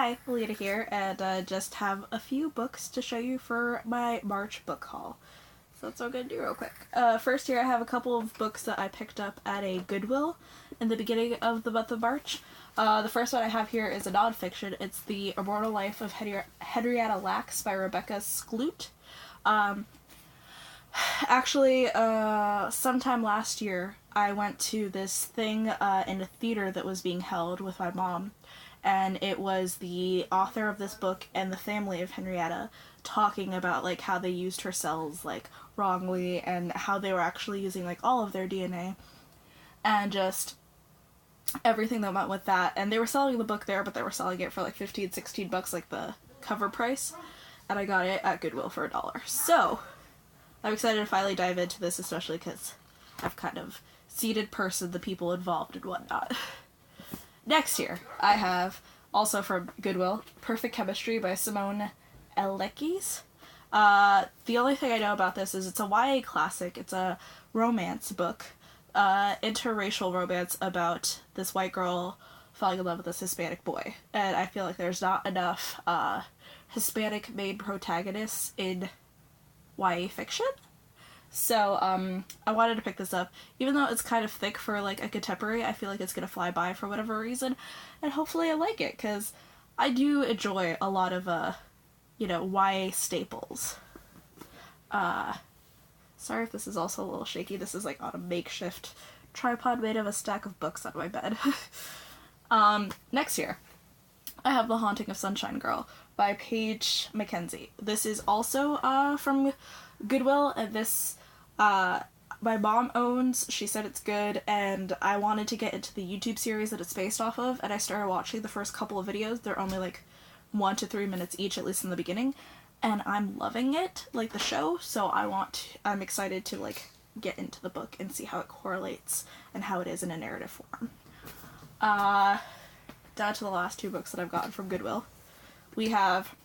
Hi, Lena here, and just have a few books to show you for my March book haul. So that's what I'm going to do real quick. First here I have a couple of books that I picked up at a Goodwill in the beginning of the month of March. The first one I have here is a nonfiction. It's The Immortal Life of Henrietta Lacks by Rebecca Skloot. Actually, sometime last year, I went to this thing in a theater that was being held with my mom, and it was the author of this book and the family of Henrietta talking about, like, how they used her cells, like, wrongly, and how they were actually using, like, all of their DNA, and just everything that went with that. And they were selling the book there, but they were selling it for, like, 15, 16 bucks, like, the cover price, and I got it at Goodwill for $1. So I'm excited to finally dive into this, especially because I've kind of seated person the people involved and whatnot. Next here, I have, also from Goodwill, Perfect Chemistry by Simone Alekis. The only thing I know about this is it's a YA classic. It's a romance book, interracial romance about this white girl falling in love with this Hispanic boy. And I feel like there's not enough Hispanic main protagonists in YA fiction. So, I wanted to pick this up. Even though it's kind of thick for, like, a contemporary, I feel like it's gonna fly by for whatever reason. And hopefully I like it, because I do enjoy a lot of, YA staples. Sorry if this is also a little shaky. This is, like, on a makeshift tripod made of a stack of books on my bed. Next here, I have The Haunting of Sunshine Girl by Paige Mackenzie. This is also, from Goodwill, and this, my mom owns. She said it's good, and I wanted to get into the YouTube series that it's based off of, and I started watching the first couple of videos. They're only, like, 1 to 3 minutes each, at least in the beginning, and I'm loving it, like the show, so I'm excited to, like, get into the book and see how it correlates and how it is in a narrative form. Down to the last 2 books that I've gotten from Goodwill. We have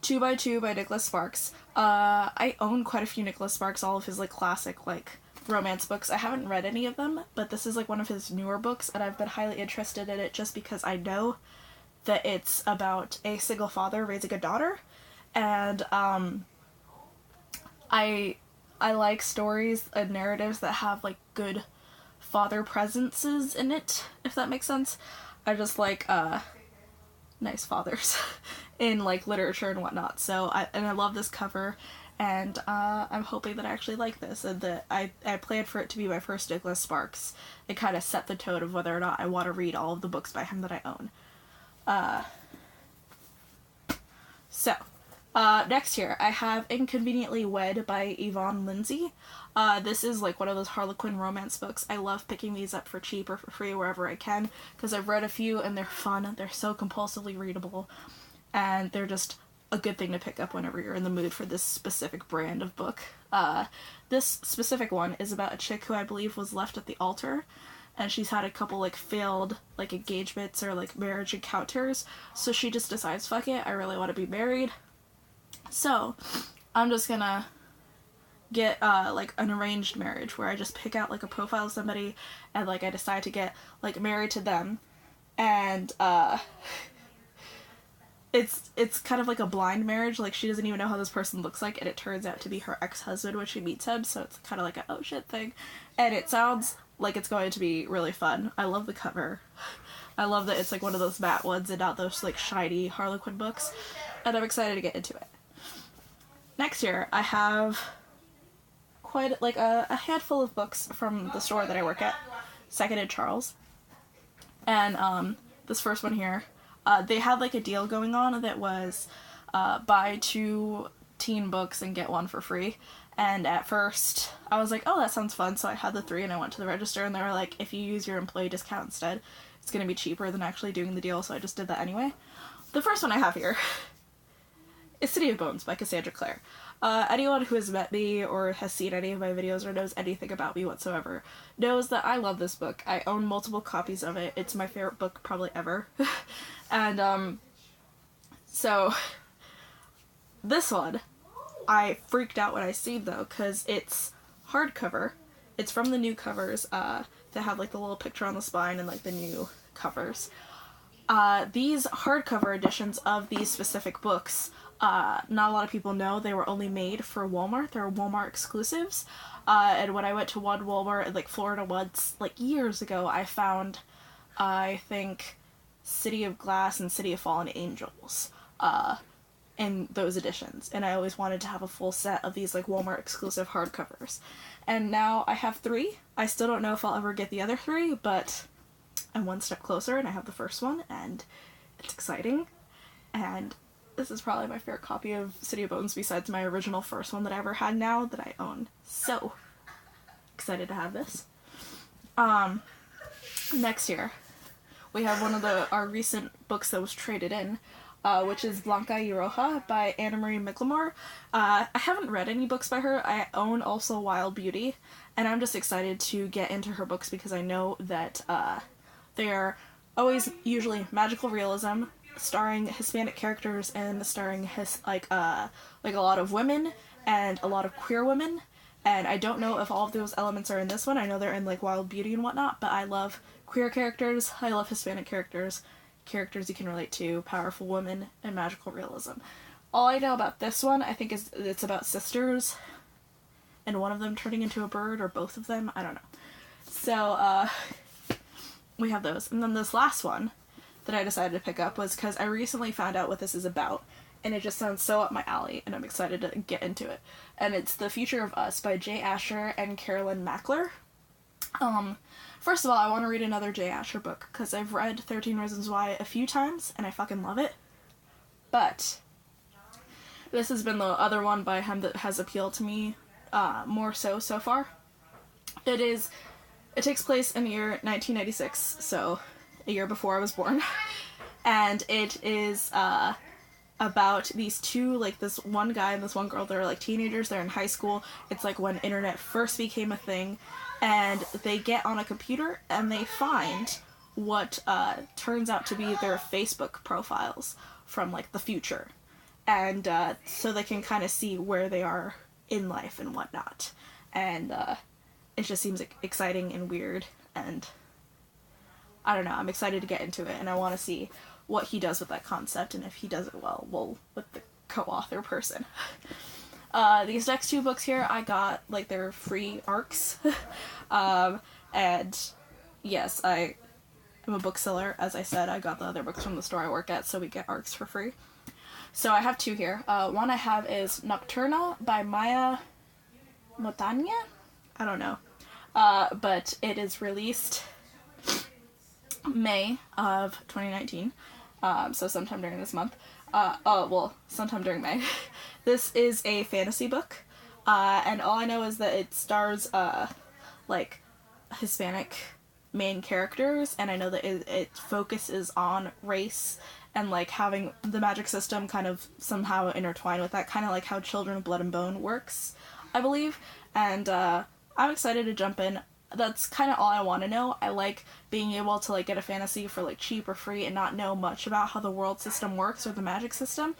2x2 by Nicholas Sparks. I own quite a few Nicholas Sparks, all of his, like, classic, like, romance books. I haven't read any of them, but this is, like, one of his newer books, and I've been highly interested in it just because I know that it's about a single father raising a daughter, and, I like stories and narratives that have, like, good father presences in it, if that makes sense. I just like, nice fathers in, like, literature and whatnot. So I love this cover, and I'm hoping that I actually like this, and that I planned for it to be my first Nicholas Sparks. It kind of set the tone of whether or not I want to read all of the books by him that I own. Next here, I have Inconveniently Wed by Yvonne Lindsay. This is, like, one of those Harlequin romance books. I love picking these up for cheap or for free wherever I can, because I've read a few and they're fun, they're so compulsively readable, and they're just a good thing to pick up whenever you're in the mood for this specific brand of book. This specific one is about a chick who I believe was left at the altar, and she's had a couple, like, failed, like, engagements or, like, marriage encounters, so she just decides, fuck it, I really want to be married. So, I'm just gonna get, like, an arranged marriage, where I just pick out, like, a profile of somebody, and, like, I decide to get, like, married to them, and, it's kind of like a blind marriage. Like, she doesn't even know how this person looks like, and it turns out to be her ex-husband when she meets him, so it's kind of like a oh shit thing, and it sounds like it's going to be really fun. I love the cover. I love that it's, like, one of those matte ones and not those, like, shiny Harlequin books, and I'm excited to get into it. Next here, I have quite, like, a handful of books from the store that I work at, Second and Charles. And, this first one here, they had, like, a deal going on that was, buy 2 teen books and get 1 for free. And at first, I was like, oh, that sounds fun, so I had the 3 and I went to the register, and they were like, if you use your employee discount instead, it's gonna be cheaper than actually doing the deal, so I just did that anyway. The first one I have here is City of Bones by Cassandra Clare. Anyone who has met me or has seen any of my videos or knows anything about me whatsoever knows that I love this book. I own multiple copies of it. It's my favorite book probably ever. And, so, this one, I freaked out when I seen, though, because it's hardcover. It's from the new covers, that have, like, the little picture on the spine and, like, the new covers. These hardcover editions of these specific books, not a lot of people know they were only made for Walmart. They're Walmart exclusives. And when I went to one Walmart in like Florida once, like years ago, I found, I think, City of Glass and City of Fallen Angels in those editions. And I always wanted to have a full set of these like Walmart exclusive hardcovers. And now I have 3. I still don't know if I'll ever get the other 3, but I'm one step closer and I have the first one, and it's exciting. And this is probably my favorite copy of City of Bones besides my original first one that I ever had now that I own. So excited to have this. Next year, we have one of our recent books that was traded in, which is Blanca y Roja by Anna Marie McLemore. I haven't read any books by her. I own also Wild Beauty, and I'm just excited to get into her books because I know that they are always usually magical realism, starring Hispanic characters and starring like a lot of women and a lot of queer women. And I don't know if all of those elements are in this one. I know they're in like Wild Beauty and whatnot, but I love queer characters. I love Hispanic characters you can relate to, powerful women, and magical realism. All I know about this one, I think, is it's about sisters and one of them turning into a bird, or both of them. I don't know. So, we have those. And then this last one that I decided to pick up was because I recently found out what this is about, and it just sounds so up my alley, and I'm excited to get into it. And it's The Future of Us by Jay Asher and Carolyn Mackler. First of all, I want to read another Jay Asher book, because I've read 13 Reasons Why a few times, and I fucking love it. But this has been the other one by him that has appealed to me more so far. It takes place in the year 1996, so a year before I was born. And it is about these two, like this one guy and this one girl. They're like teenagers, they're in high school. It's like when internet first became a thing. And they get on a computer and they find what turns out to be their Facebook profiles from like the future. And so they can kind of see where they are in life and whatnot. And it just seems exciting and weird, and I don't know, I'm excited to get into it, and I want to see what he does with that concept, and if he does it well with the co-author person. These next 2 books here, I got, like, they're free ARCs, and yes, I am a bookseller. As I said, I got the other books from the store I work at, so we get ARCs for free. So I have 2 here. One I have is Nocturna by Maya Montagna? I don't know. But it is released May of 2019, so sometime during this month. Sometime during May. This is a fantasy book, and all I know is that it stars, like, Hispanic main characters, and I know that it focuses on race and, like, having the magic system kind of somehow intertwined with that, kind of like how Children of Blood and Bone works, I believe, and, I'm excited to jump in. That's kind of all I want to know. I like being able to, like, get a fantasy for, like, cheap or free and not know much about how the world system works or the magic system,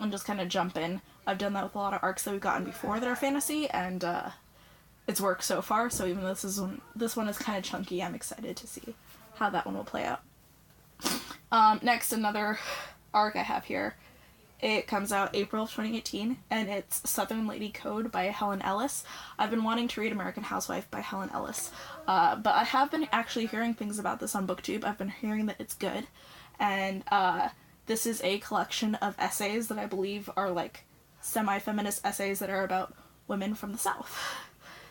and just kind of jump in. I've done that with a lot of arcs that we've gotten before that are fantasy, and it's worked so far, so even though this one is kind of chunky, I'm excited to see how that one will play out. Next, another arc I have here. It comes out April of 2018, and it's Southern Lady Code by Helen Ellis. I've been wanting to read American Housewife by Helen Ellis, but I have been actually hearing things about this on BookTube. I've been hearing that it's good, and this is a collection of essays that I believe are, like, semi-feminist essays that are about women from the South.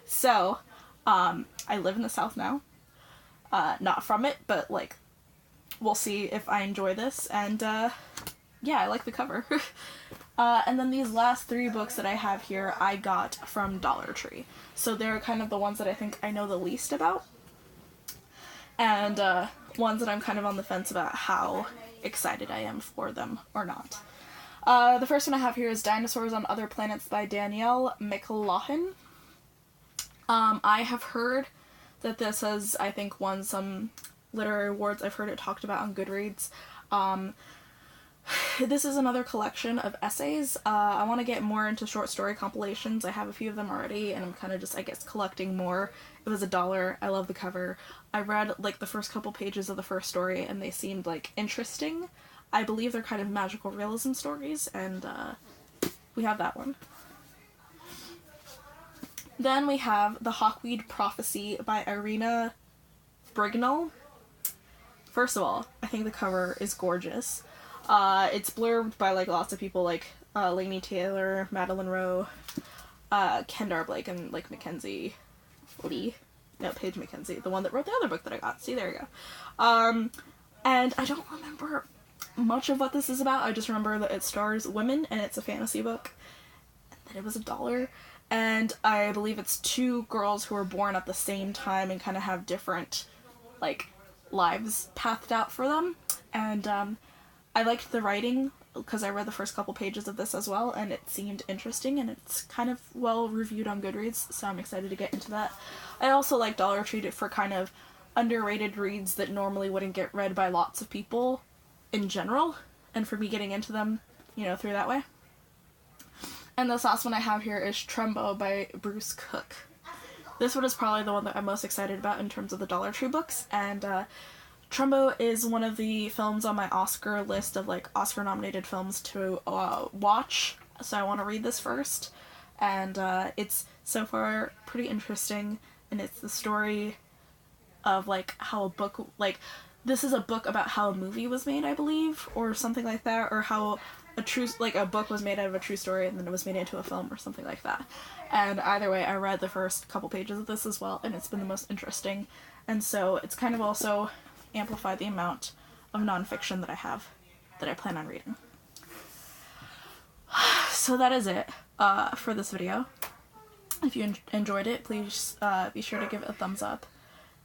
So, I live in the South now. Not from it, but, like, we'll see if I enjoy this, and, yeah, I like the cover. And then these last 3 books that I have here, I got from Dollar Tree. So they're kind of the ones that I think I know the least about. And, ones that I'm kind of on the fence about how excited I am for them or not. The first one I have here is Dinosaurs on Other Planets by Danielle McLaughlin. I have heard that this has, I think, won some literary awards. I've heard it talked about on Goodreads. This is another collection of essays. I want to get more into short story compilations. I have a few of them already, and I'm kind of just, I guess, collecting more. It was $1. I love the cover. I read, like, the first couple pages of the first story, and they seemed, like, interesting. I believe they're kind of magical realism stories, and we have that one. Then we have The Hawkweed Prophecy by Irina Brignall. First of all, I think the cover is gorgeous. It's blurbed by, like, lots of people, like, Laini Taylor, Madeline Rowe, Kendar Blake, and, like, Mackenzie Lee. No, Paige Mackenzie, the one that wrote the other book that I got. See, there you go. And I don't remember much of what this is about. I just remember that it stars women, and it's a fantasy book, and that it was $1. And I believe it's two girls who were born at the same time and kind of have different, like, lives pathed out for them. And, I liked the writing because I read the first couple pages of this as well, and it seemed interesting, and it's kind of well reviewed on Goodreads, so I'm excited to get into that. I also like Dollar Tree for kind of underrated reads that normally wouldn't get read by lots of people in general, and for me getting into them, you know, through that way. And this last one I have here is Trumbo by Bruce Cook. This one is probably the one that I'm most excited about in terms of the Dollar Tree books, and Trumbo is one of the films on my Oscar list of, like, Oscar-nominated films to watch, so I want to read this first. And it's so far pretty interesting, and it's the story of, like, how a book, like, this is a book about how a movie was made, I believe, or something like that, or how a book was made out of a true story and then it was made into a film or something like that. And either way, I read the first couple pages of this as well, and it's been the most interesting. And so it's kind of also amplify the amount of nonfiction that I have that I plan on reading. So that is it for this video. If you enjoyed it, please be sure to give it a thumbs up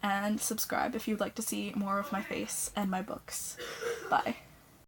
and subscribe if you'd like to see more of my face and my books. Bye.